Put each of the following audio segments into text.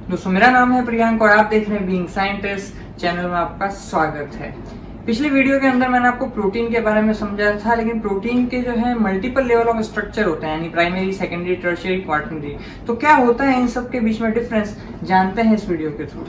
दोस्तों मेरा नाम है प्रियांक और आप देख रहे हैं बीइंग साइंटिस्ट चैनल में आपका स्वागत है। पिछले वीडियो के अंदर मैंने आपको प्रोटीन के बारे में समझाया था, लेकिन प्रोटीन के जो है मल्टीपल लेवल ऑफ स्ट्रक्चर होते हैं, यानी प्राइमरी, सेकेंडरी, टर्शियरी, क्वार्टरनरी। तो क्या होता है इन सब के बीच में डिफरेंस, जानते हैं इस वीडियो के थ्रू।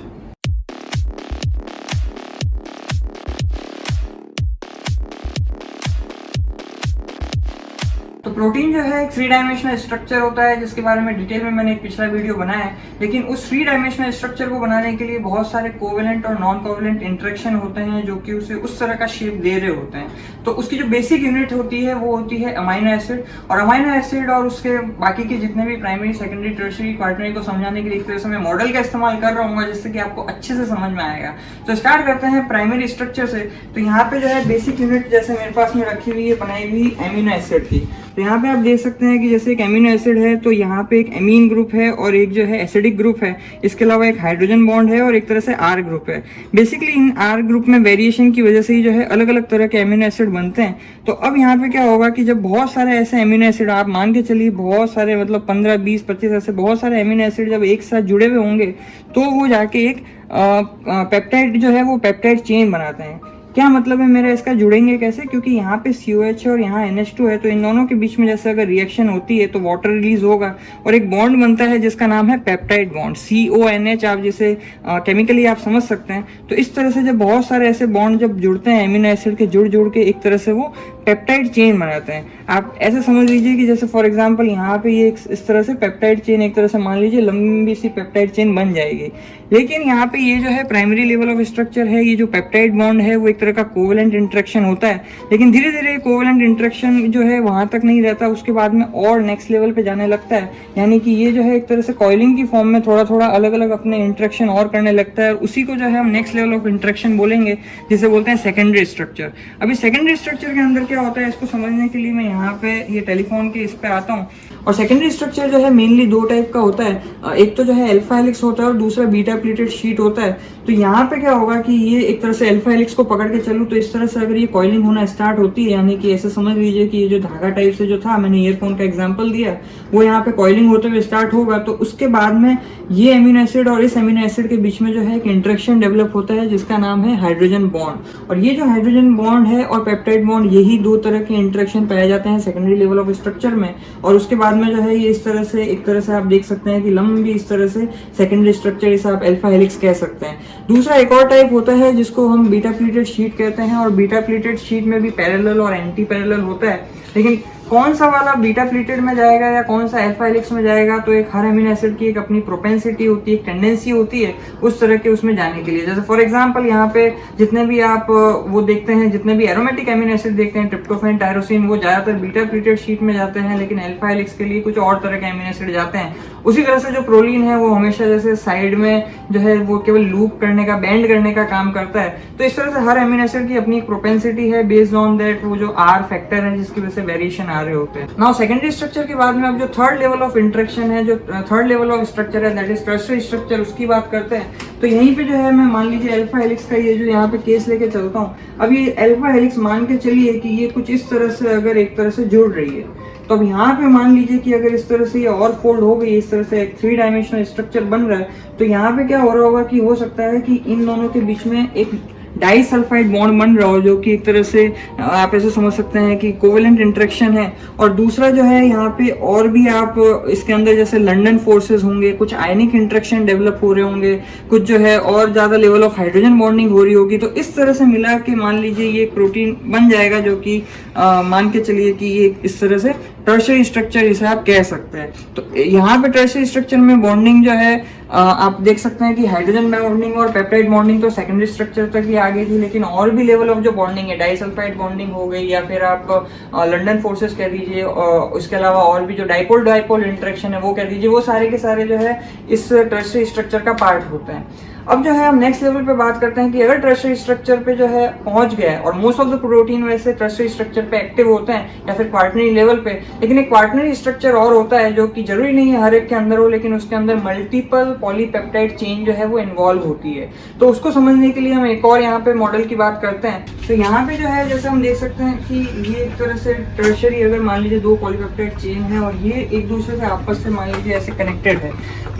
तो प्रोटीन जो है एक 3 डायमेंशनल स्ट्रक्चर होता है, जिसके बारे में डिटेल में मैंने एक पिछला वीडियो बनाया है। लेकिन उस 3 डायमेंशनल स्ट्रक्चर को बनाने के लिए बहुत सारे कोवेलेंट और नॉन कोवेलेंट इंटरेक्शन होते हैं, जो कि उसे उस तरह का शेप दे रहे होते हैं। तो उसकी जो बेसिक यूनिट होती है वो होती है अमाइनो एसिड। और अमाइनो एसिड और उसके बाकी के जितने भी प्राइमरी, सेकेंडरी, टर्शियरी, क्वार्टरनरी को समझाने के लिए एक तरह से मैं मॉडल का इस्तेमाल कर रहा हूँ, जिससे कि आपको अच्छे से समझ में आएगा। तो स्टार्ट करते हैं प्राइमरी स्ट्रक्चर से। तो यहाँ पे जो है बेसिक यूनिट जैसे मेरे पास में रखी हुई है, बनाई हुई अमीनो एसिड की। तो यहाँ पे आप देख सकते हैं कि जैसे एक एमिनो एसिड है, तो यहाँ पे एक एमीन ग्रुप है और एक जो है एसिडिक ग्रुप है। इसके अलावा एक हाइड्रोजन बॉन्ड है और एक तरह से आर ग्रुप है। बेसिकली इन आर ग्रुप में वेरिएशन की वजह से ही जो है अलग अलग तरह के एमिनो एसिड बनते हैं। तो अब यहाँ पे क्या होगा कि जब बहुत सारे ऐसे एमिनो एसिड, आप मान के चलिए बहुत सारे, मतलब 15, 20, 25 ऐसे बहुत सारे एमिनो एसिड जब एक साथ जुड़े हुए होंगे, तो वो जाके एक पेप्टाइड जो है वो पेप्टाइड चेन बनाते हैं। क्या मतलब है मेरा इसका, जुड़ेंगे कैसे? क्योंकि यहाँ पे COH है और यहाँ NH2 है, तो इन दोनों के बीच में जैसे अगर रिएक्शन होती है तो वाटर रिलीज होगा और एक बॉन्ड बनता है जिसका नाम है पेप्टाइड बॉन्ड, CONH। आप जिसे केमिकली आप समझ सकते हैं। तो इस तरह से जब बहुत सारे ऐसे बॉन्ड जब जुड़ते हैं एमिनो एसिड के, जुड़ के एक तरह से वो पेप्टाइड चेन बनाते हैं। आप ऐसे समझ लीजिए कि जैसे फॉर एग्जांपल यहाँ पे ये इस तरह से पेप्टाइड चेन, एक तरह से मान लीजिए लंबी सी पेप्टाइड चेन बन जाएगी। लेकिन यहाँ पे ये जो है प्राइमरी लेवल ऑफ स्ट्रक्चर है, ये जो पेप्टाइड बॉन्ड है वो एक तरह का कोवेलेंट इंटरेक्शन होता है। लेकिन धीरे धीरे कोवेलेंट इंटरेक्शन जो है वहां तक नहीं रहता, उसके बाद में और नेक्स्ट लेवल पे जाने लगता है। यानी कि ये जो है एक तरह से कॉइलिंग की फॉर्म में थोड़ा थोड़ा अलग अलग अपने इंटरेक्शन और करने लगता है, और उसी को जो है हम नेक्स्ट लेवल ऑफ इंटरेक्शन बोलेंगे, जिसे बोलते हैं सेकेंडरी स्ट्रक्चर। अभी सेकेंडरी स्ट्रक्चर के अंदर क्या होता है, इसको समझने के लिए मैं यहाँ पे ये टेलीफोन के इस पे आता हूँ। और सेकेंडरी स्ट्रक्चर जो है मेनली 2 टाइप का होता है। एक तो जो है अल्फा हेलिक्स होता है और दूसरा बीटा प्लेटेड शीट होता है। तो यहाँ पे क्या होगा कि ये एक तरह से अल्फा हेलिक्स को पकड़ के चलूँ तो इस तरह से अगर ये कॉइलिंग होना स्टार्ट होती है, यानी कि ऐसे समझ लीजिए कि ये जो धागा टाइप से जो था, मैंने ईयरफोन का एग्जांपल दिया, वो यहाँ पे कॉइलिंग होते हुए स्टार्ट होगा। तो उसके बाद में ये एमिनो एसिड और इस एमिनो एसिड के बीच में जो है एक इंटरेक्शन डेवलप होता है, जिसका नाम है हाइड्रोजन बॉन्ड। और ये जो हाइड्रोजन बॉन्ड है और पेप्टाइड बॉन्ड, यही 2 तरह के इंटरेक्शन पाए जाते हैं सेकेंडरी लेवल ऑफ स्ट्रक्चर में। और उसके बाद में जो है ये इस तरह से, एक तरह से आप देख सकते हैं कि लंबी इस तरह से सेकेंडरी स्ट्रक्चर, इसे आप अल्फा हेलिक्स कह सकते हैं। दूसरा एक और टाइप होता है जिसको हम बीटा प्लेटेड शीट कहते हैं, और बीटा प्लेटेड शीट में भी पैरेलल और एंटी पैरेलल होता है। लेकिन कौन सा वाला बीटा प्लेटेड में जाएगा या कौन सा अल्फा हेलिक्स में जाएगा, तो एक हर एमिनो एसिड की एक अपनी प्रोपेंसिटी होती है, एक टेंडेंसी होती है उस तरह के उसमें जाने के लिए। जैसे फॉर एग्जांपल यहाँ पे जितने भी आप वो देखते हैं, जितने भी एरोमेटिक एमिनो एसिड देखते हैं, ट्रिप्टोफैन, टायरोसिन, वो ज्यादातर बीटा प्लेटेड शीट में जाते हैं, लेकिन अल्फा हेलिक्स के लिए कुछ और तरह के एमिनो एसिड जाते हैं। उसी तरह से जो प्रोलीन है वो हमेशा जैसे साइड में जो है वो केवल लूप करने का, बेंड करने का काम करता है। तो इस तरह से हर एमिनो एसिड की अपनी एक प्रोपेंसिटी है, बेस्ड ऑन दैट वो जो R फैक्टर है जिसकी वजह से वेरिएशन आ रहे होते हैं। नाउ सेकेंडरी स्ट्रक्चर के बाद में अब जो थर्ड लेवल ऑफ इंटरेक्शन है, जो थर्ड लेवल ऑफ स्ट्रक्चर है, दैट इज टर्शियरी स्ट्रक्चर, उसकी बात करते हैं। तो यहीं पे जो है मैं मान लीजिए अल्फा हेलिक्स का ये जो यहाँ पे केस लेके चलता हूँ। अब ये अल्फा हेलिक्स मान के चलिए कि ये कुछ इस तरह से अगर एक तरह से जुड़ रही है, तो अब यहाँ पे मान लीजिए कि अगर इस तरह से ये और फोल्ड हो गई, इस तरह से एक 3 डायमेंशनल स्ट्रक्चर बन रहा है, तो यहाँ पे क्या हो रहा होगा कि हो सकता है कि इन दोनों के बीच में एक डाइसल्फाइड बॉन्ड बन रहा हो, जो कि एक तरह से आप ऐसे समझ सकते हैं कि कोवेलेंट इंटरेक्शन है। और दूसरा जो है यहाँ पे और भी आप इसके अंदर जैसे लंडन फोर्सेस होंगे, कुछ आयनिक इंटरेक्शन डेवलप हो रहे होंगे, कुछ जो है और ज्यादा लेवल ऑफ हाइड्रोजन बॉन्डिंग हो रही होगी। तो इस तरह से मिला के मान लीजिए ये एक प्रोटीन बन जाएगा, जो कि मान के चलिए कि ये इस तरह से टर्शियरी स्ट्रक्चर इसे आप कह सकते हैं। तो यहाँ पे टर्शियरी स्ट्रक्चर में बॉन्डिंग जो है आप देख सकते हैं कि हाइड्रोजन बॉन्डिंग और पेप्टाइड बॉन्डिंग तो सेकेंडरी स्ट्रक्चर तक ही आगे थी, लेकिन और भी लेवल ऑफ जो बॉन्डिंग है, डाइसल्फाइड बॉन्डिंग हो गई, या फिर आप लंडन फोर्सेस कह दीजिए, उसके अलावा और भी जो डाइपोल इंटरेक्शन है वो कह दीजिए, वो सारे के सारे जो है इस टर्शियरी स्ट्रक्चर का पार्ट होते हैं। अब जो है हम नेक्स्ट लेवल पे बात करते हैं कि अगर टर्शियरी स्ट्रक्चर पे जो है पहुंच गया है और मोस्ट ऑफ द प्रोटीन वैसे टर्शियरी स्ट्रक्चर पे एक्टिव होते हैं या फिर क्वार्टनरी लेवल पे, लेकिन एक क्वार्टनरी स्ट्रक्चर और होता है जो कि जरूरी नहीं है हर एक के अंदर हो, लेकिन उसके अंदर मल्टीपल पॉलीपेप्टाइड चेन जो है वो इन्वॉल्व होती है। तो उसको समझने के लिए हम एक और यहाँ पे मॉडल की बात करते हैं। तो यहाँ पे जो है जैसे हम देख सकते हैं कि ये एक तरह से टर्शियरी, अगर मान लीजिए दो पॉलीपेप्टाइड चेन है और ये एक दूसरे से आपस से मान लीजिए ऐसे कनेक्टेड है,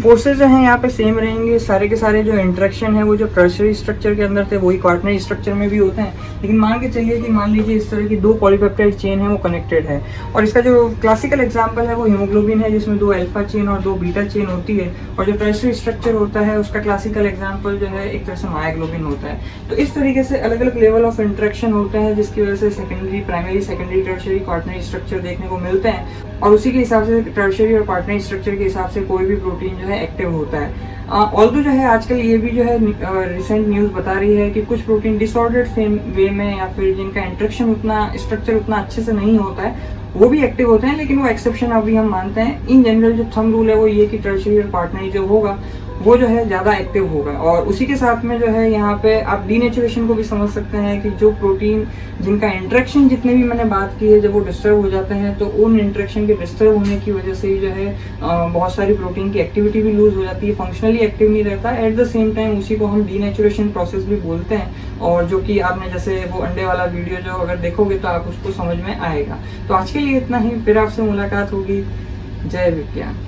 फोर्सेज जो है यहाँ पे सेम रहेंगे, सारे के सारे जो इंटरेक्शन है वो जो टर्शियरी स्ट्रक्चर के अंदर थे वही क्वार्टनरी स्ट्रक्चर में भी होते हैं। लेकिन मान के चलिए कि मान लीजिए इस तरह की दो पॉलीपेप्टाइड चेन है वो कनेक्टेड है, और इसका जो क्लासिकल एग्जांपल है वो हीमोग्लोबिन है जिसमें दो अल्फा चेन और दो बीटा चेन होती है, और जो टर्शियरी स्ट्रक्चर होता है उसका क्लासिकल एग्जांपल जो है एक तरह से मायोग्लोबिन होता है। तो इस तरीके से अलग अलग लेवल ऑफ इंटरेक्शन होते हैं जिसकी वजह से secondary, primary, secondary, tertiary, quaternary structure देखने को मिलते हैं, और उसी के हिसाब से टर्शियरी और क्वार्टनरी स्ट्रक्चर के हिसाब से कोई भी प्रोटीन जो है एक्टिव होता है। ऑल्दो जो है आजकल ये भी जो है रिसेंट न्यूज़ बता रही है कि कुछ प्रोटीन डिसऑर्डर्ड वे में या फिर जिनका इंटरेक्शन उतना, स्ट्रक्चर उतना अच्छे से नहीं होता है, वो भी एक्टिव होते हैं, लेकिन वो एक्सेप्शन अभी हम मानते हैं। इन जनरल जो थंब रूल है वो ये कि टर्शियरी और क्वार्टनरी जो होगा वो जो है ज़्यादा एक्टिव होगा। और उसी के साथ में जो है यहाँ पे आप डीनेचुरेशन को भी समझ सकते हैं कि जो प्रोटीन जिनका इंटरेक्शन जितने भी मैंने बात की है जब वो डिस्टर्ब हो जाते हैं तो उन इंटरेक्शन के डिस्टर्ब होने की वजह से ही जो है बहुत सारी प्रोटीन की एक्टिविटी भी लूज हो जाती है, फंक्शनली एक्टिव नहीं रहता। एट द सेम टाइम उसी को हम डीनेचुरेशन प्रोसेस भी बोलते हैं, और जो कि आपने जैसे वो अंडे वाला वीडियो जो अगर देखोगे तो आप उसको समझ में आएगा। तो आज के लिए इतना ही, फिर आपसे मुलाकात होगी। जय विज्ञान।